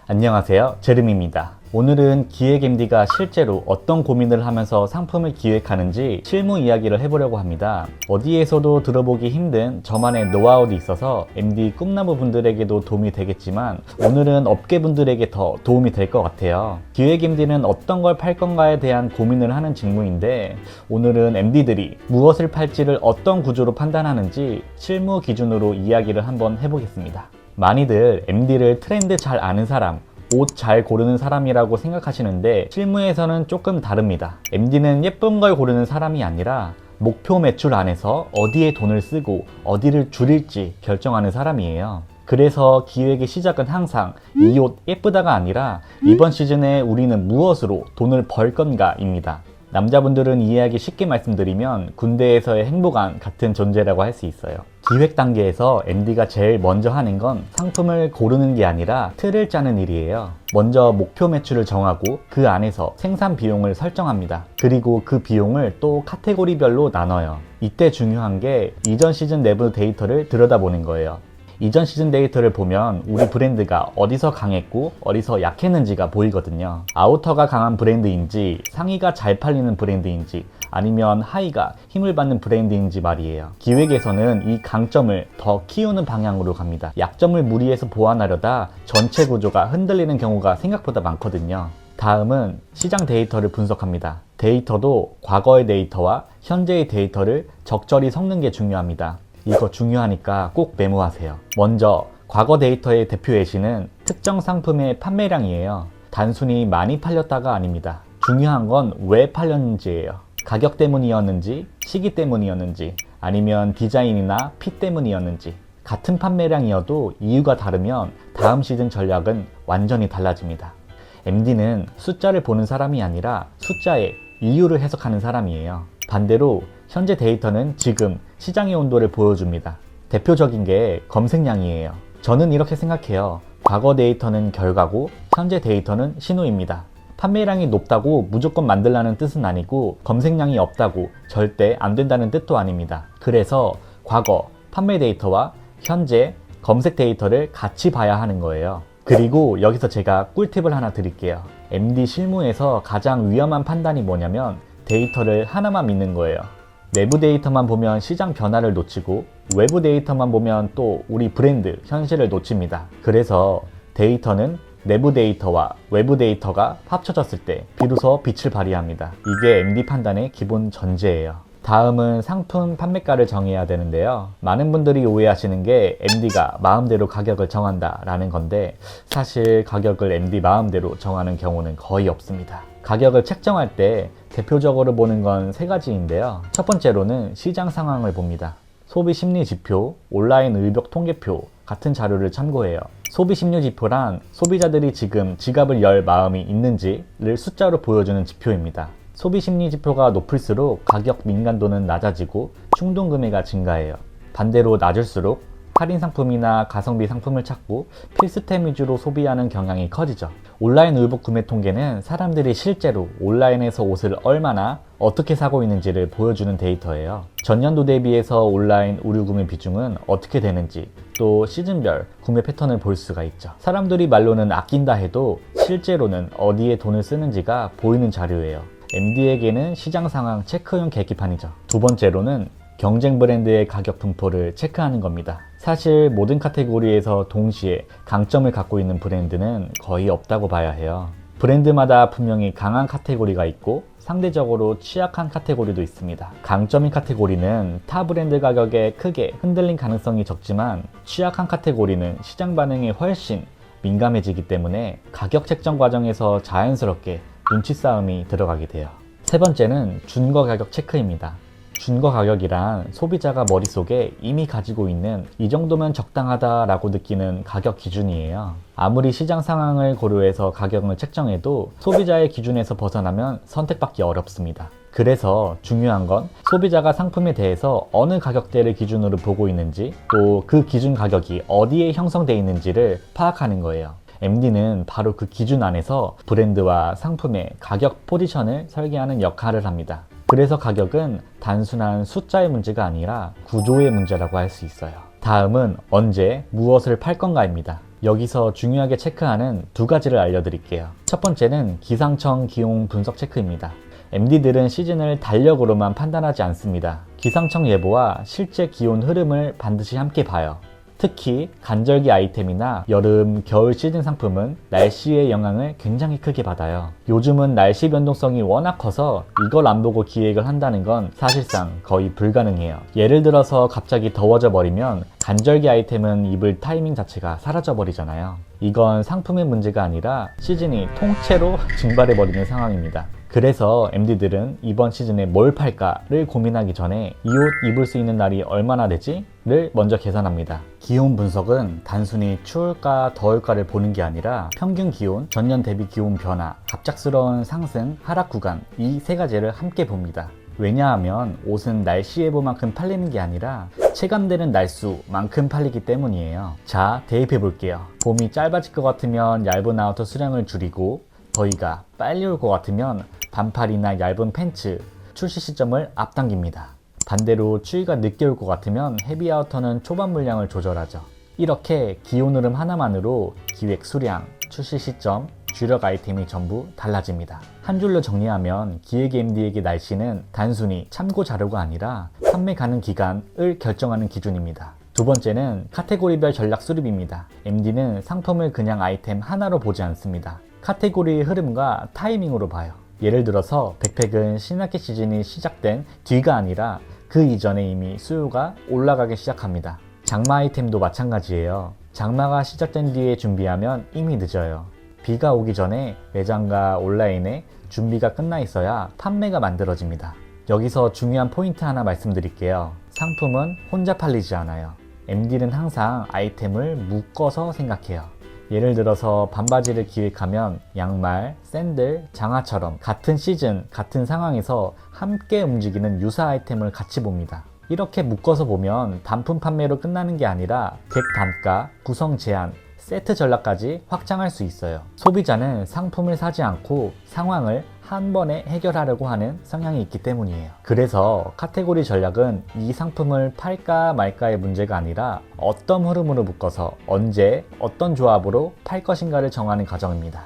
안녕하세요, 제르미입니다. 오늘은 기획 MD가 실제로 어떤 고민을 하면서 상품을 기획하는지 실무 이야기를 해보려고 합니다. 어디에서도 들어보기 힘든 저만의 노하우도 있어서 MD 꿈나무 분들에게도 도움이 되겠지만 오늘은 업계분들에게 더 도움이 될 것 같아요. 기획 MD는 어떤 걸 팔 건가에 대한 고민을 하는 직무인데 오늘은 MD들이 무엇을 팔지를 어떤 구조로 판단하는지 실무 기준으로 이야기를 한번 해보겠습니다. 많이들 MD를 트렌드 잘 아는 사람, 옷 잘 고르는 사람이라고 생각하시는데 실무에서는 조금 다릅니다. MD는 예쁜 걸 고르는 사람이 아니라 목표 매출 안에서 어디에 돈을 쓰고 어디를 줄일지 결정하는 사람이에요. 그래서 기획의 시작은 항상 이 옷 예쁘다가 아니라 이번 시즌에 우리는 무엇으로 돈을 벌 건가입니다. 남자분들은 이해하기 쉽게 말씀드리면 군대에서의 행보관 같은 존재라고 할 수 있어요. 기획 단계에서 MD가 제일 먼저 하는 건 상품을 고르는 게 아니라 틀을 짜는 일이에요. 먼저 목표 매출을 정하고 그 안에서 생산 비용을 설정합니다. 그리고 그 비용을 또 카테고리별로 나눠요. 이때 중요한 게 이전 시즌 내부 데이터를 들여다보는 거예요. 이전 시즌 데이터를 보면 우리 브랜드가 어디서 강했고 어디서 약했는지가 보이거든요. 아우터가 강한 브랜드인지 상의가 잘 팔리는 브랜드인지 아니면 하의가 힘을 받는 브랜드인지 말이에요. 기획에서는 이 강점을 더 키우는 방향으로 갑니다. 약점을 무리해서 보완하려다 전체 구조가 흔들리는 경우가 생각보다 많거든요. 다음은 시장 데이터를 분석합니다. 데이터도 과거의 데이터와 현재의 데이터를 적절히 섞는 게 중요합니다. 이거 중요하니까 꼭 메모하세요. 먼저 과거 데이터의 대표 예시는 특정 상품의 판매량이에요. 단순히 많이 팔렸다가 아닙니다. 중요한 건 왜 팔렸는지예요. 가격 때문이었는지, 시기 때문이었는지, 아니면 디자인이나 핏 때문이었는지. 같은 판매량이어도 이유가 다르면 다음 시즌 전략은 완전히 달라집니다. MD는 숫자를 보는 사람이 아니라 숫자의 이유를 해석하는 사람이에요. 반대로 현재 데이터는 지금 시장의 온도를 보여줍니다. 대표적인 게 검색량이에요. 저는 이렇게 생각해요. 과거 데이터는 결과고 현재 데이터는 신호입니다. 판매량이 높다고 무조건 만들라는 뜻은 아니고 검색량이 없다고 절대 안 된다는 뜻도 아닙니다. 그래서 과거 판매 데이터와 현재 검색 데이터를 같이 봐야 하는 거예요. 그리고 여기서 제가 꿀팁을 하나 드릴게요. MD 실무에서 가장 위험한 판단이 뭐냐면 데이터를 하나만 믿는 거예요. 내부 데이터만 보면 시장 변화를 놓치고 외부 데이터만 보면 또 우리 브랜드 현실을 놓칩니다. 그래서 데이터는 내부 데이터와 외부 데이터가 합쳐졌을 때 비로소 빛을 발휘합니다. 이게 MD 판단의 기본 전제예요. 다음은 상품 판매가를 정해야 되는데요. 많은 분들이 오해하시는 게 MD가 마음대로 가격을 정한다 라는 건데 사실 가격을 MD 마음대로 정하는 경우는 거의 없습니다. 가격을 책정할 때 대표적으로 보는 건 세 가지인데요. 첫 번째로는 시장 상황을 봅니다. 소비 심리 지표, 온라인 의벽 통계표 같은 자료를 참고해요. 소비 심리 지표란 소비자들이 지금 지갑을 열 마음이 있는지를 숫자로 보여주는 지표입니다. 소비 심리 지표가 높을수록 가격 민감도는 낮아지고 충동 구매가 증가해요. 반대로 낮을수록 할인 상품이나 가성비 상품을 찾고 필수템 위주로 소비하는 경향이 커지죠. 온라인 의복 구매 통계는 사람들이 실제로 온라인에서 옷을 얼마나 어떻게 사고 있는지를 보여주는 데이터예요. 전년도 대비해서 온라인 의류 구매 비중은 어떻게 되는지 또 시즌별 구매 패턴을 볼 수가 있죠. 사람들이 말로는 아낀다 해도 실제로는 어디에 돈을 쓰는지가 보이는 자료예요. MD에게는 시장 상황 체크용 계기판이죠. 두 번째로는 경쟁 브랜드의 가격 분포를 체크하는 겁니다. 사실 모든 카테고리에서 동시에 강점을 갖고 있는 브랜드는 거의 없다고 봐야 해요. 브랜드마다 분명히 강한 카테고리가 있고 상대적으로 취약한 카테고리도 있습니다. 강점인 카테고리는 타 브랜드 가격에 크게 흔들린 가능성이 적지만 취약한 카테고리는 시장 반응에 훨씬 민감해지기 때문에 가격 책정 과정에서 자연스럽게 눈치 싸움이 들어가게 돼요. 세 번째는 준거 가격 체크입니다. 준거 가격이란 소비자가 머릿속에 이미 가지고 있는 이 정도면 적당하다라고 느끼는 가격 기준이에요. 아무리 시장 상황을 고려해서 가격을 책정해도 소비자의 기준에서 벗어나면 선택받기 어렵습니다. 그래서 중요한 건 소비자가 상품에 대해서 어느 가격대를 기준으로 보고 있는지 또 그 기준 가격이 어디에 형성되어 있는지를 파악하는 거예요. MD는 바로 그 기준 안에서 브랜드와 상품의 가격 포지션을 설계하는 역할을 합니다. 그래서 가격은 단순한 숫자의 문제가 아니라 구조의 문제라고 할 수 있어요. 다음은 언제 무엇을 팔 건가입니다. 여기서 중요하게 체크하는 두 가지를 알려드릴게요. 첫 번째는 기상청 기온 분석 체크입니다. MD들은 시즌을 달력으로만 판단하지 않습니다. 기상청 예보와 실제 기온 흐름을 반드시 함께 봐요. 특히 간절기 아이템이나 여름, 겨울 시즌 상품은 날씨의 영향을 굉장히 크게 받아요. 요즘은 날씨 변동성이 워낙 커서 이걸 안 보고 기획을 한다는 건 사실상 거의 불가능해요. 예를 들어서 갑자기 더워져 버리면 간절기 아이템은 입을 타이밍 자체가 사라져 버리잖아요. 이건 상품의 문제가 아니라 시즌이 통째로 증발해 버리는 상황입니다. 그래서 MD들은 이번 시즌에 뭘 팔까를 고민하기 전에 이 옷 입을 수 있는 날이 얼마나 되지? 를 먼저 계산합니다. 기온 분석은 단순히 추울까 더울까를 보는 게 아니라 평균 기온, 전년 대비 기온 변화, 갑작스러운 상승, 하락 구간 이 세 가지를 함께 봅니다. 왜냐하면 옷은 날씨 예보만큼 팔리는 게 아니라 체감되는 날수만큼 팔리기 때문이에요. 자, 대입해 볼게요. 봄이 짧아질 것 같으면 얇은 아우터 수량을 줄이고 더위가 빨리 올 것 같으면 반팔이나 얇은 팬츠 출시 시점을 앞당깁니다. 반대로 추위가 늦게 올 것 같으면 헤비아우터는 초반 물량을 조절하죠. 이렇게 기온 흐름 하나만으로 기획 수량, 출시 시점, 주력 아이템이 전부 달라집니다. 한 줄로 정리하면 기획 MD에게 날씨는 단순히 참고 자료가 아니라 판매 가능 기간을 결정하는 기준입니다. 두 번째는 카테고리별 전략 수립입니다. MD는 상품을 그냥 아이템 하나로 보지 않습니다. 카테고리의 흐름과 타이밍으로 봐요. 예를 들어서 백팩은 신학기 시즌이 시작된 뒤가 아니라 그 이전에 이미 수요가 올라가기 시작합니다. 장마 아이템도 마찬가지예요. 장마가 시작된 뒤에 준비하면 이미 늦어요. 비가 오기 전에 매장과 온라인에 준비가 끝나 있어야 판매가 만들어집니다. 여기서 중요한 포인트 하나 말씀드릴게요. 상품은 혼자 팔리지 않아요. MD는 항상 아이템을 묶어서 생각해요. 예를 들어서 반바지를 기획하면 양말, 샌들, 장화처럼 같은 시즌, 같은 상황에서 함께 움직이는 유사 아이템을 같이 봅니다. 이렇게 묶어서 보면 단품 판매로 끝나는 게 아니라 객 단가, 구성 제한, 세트 전략까지 확장할 수 있어요. 소비자는 상품을 사지 않고 상황을 한 번에 해결하려고 하는 성향이 있기 때문이에요. 그래서 카테고리 전략은 이 상품을 팔까 말까의 문제가 아니라 어떤 흐름으로 묶어서 언제 어떤 조합으로 팔 것인가를 정하는 과정입니다.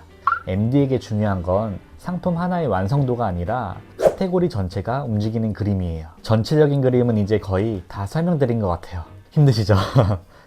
MD에게 중요한 건 상품 하나의 완성도가 아니라 카테고리 전체가 움직이는 그림이에요. 전체적인 그림은 이제 거의 다 설명드린 것 같아요. 힘드시죠?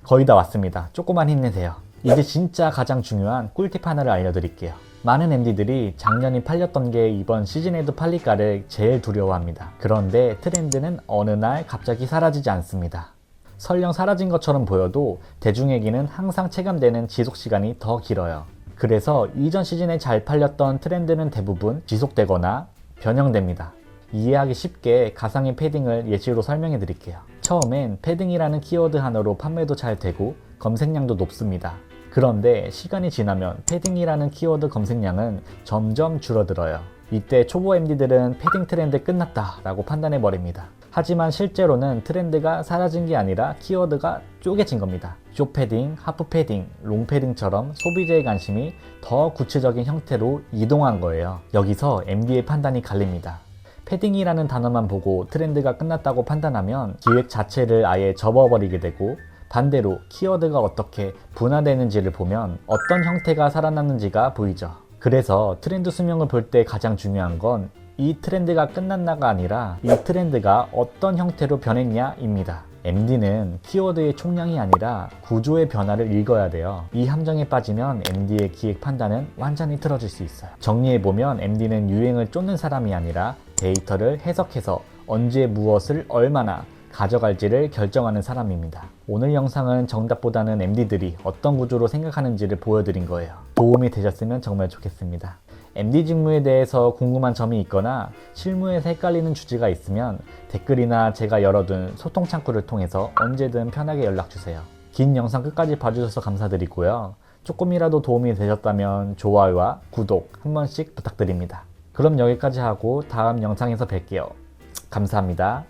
거의 다 왔습니다. 조금만 힘내세요. 이제 진짜 가장 중요한 꿀팁 하나를 알려드릴게요. 많은 MD들이 작년이 팔렸던 게 이번 시즌에도 팔릴까를 제일 두려워합니다. 그런데 트렌드는 어느 날 갑자기 사라지지 않습니다. 설령 사라진 것처럼 보여도 대중에게는 항상 체감되는 지속시간이 더 길어요. 그래서 이전 시즌에 잘 팔렸던 트렌드는 대부분 지속되거나 변형됩니다. 이해하기 쉽게 가상의 패딩을 예시로 설명해 드릴게요. 처음엔 패딩이라는 키워드 하나로 판매도 잘 되고 검색량도 높습니다. 그런데 시간이 지나면 패딩이라는 키워드 검색량은 점점 줄어들어요. 이때 초보 MD들은 패딩 트렌드 끝났다 라고 판단해 버립니다. 하지만 실제로는 트렌드가 사라진 게 아니라 키워드가 쪼개진 겁니다. 숏패딩, 하프패딩, 롱패딩처럼 소비자의 관심이 더 구체적인 형태로 이동한 거예요. 여기서 MD의 판단이 갈립니다. 패딩이라는 단어만 보고 트렌드가 끝났다고 판단하면 기획 자체를 아예 접어버리게 되고, 반대로 키워드가 어떻게 분화되는지를 보면 어떤 형태가 살아났는지가 보이죠. 그래서 트렌드 수명을 볼 때 가장 중요한 건 이 트렌드가 끝났나가 아니라 이 트렌드가 어떤 형태로 변했냐입니다. MD는 키워드의 총량이 아니라 구조의 변화를 읽어야 돼요. 이 함정에 빠지면 MD의 기획 판단은 완전히 틀어질 수 있어요. 정리해보면 MD는 유행을 쫓는 사람이 아니라 데이터를 해석해서 언제 무엇을 얼마나 가져갈지를 결정하는 사람입니다. 오늘 영상은 정답보다는 MD들이 어떤 구조로 생각하는지를 보여드린 거예요. 도움이 되셨으면 정말 좋겠습니다. MD 직무에 대해서 궁금한 점이 있거나 실무에서 헷갈리는 주제가 있으면 댓글이나 제가 열어둔 소통 창구를 통해서 언제든 편하게 연락주세요. 긴 영상 끝까지 봐주셔서 감사드리고요. 조금이라도 도움이 되셨다면 좋아요와 구독 한 번씩 부탁드립니다. 그럼 여기까지 하고 다음 영상에서 뵐게요. 감사합니다.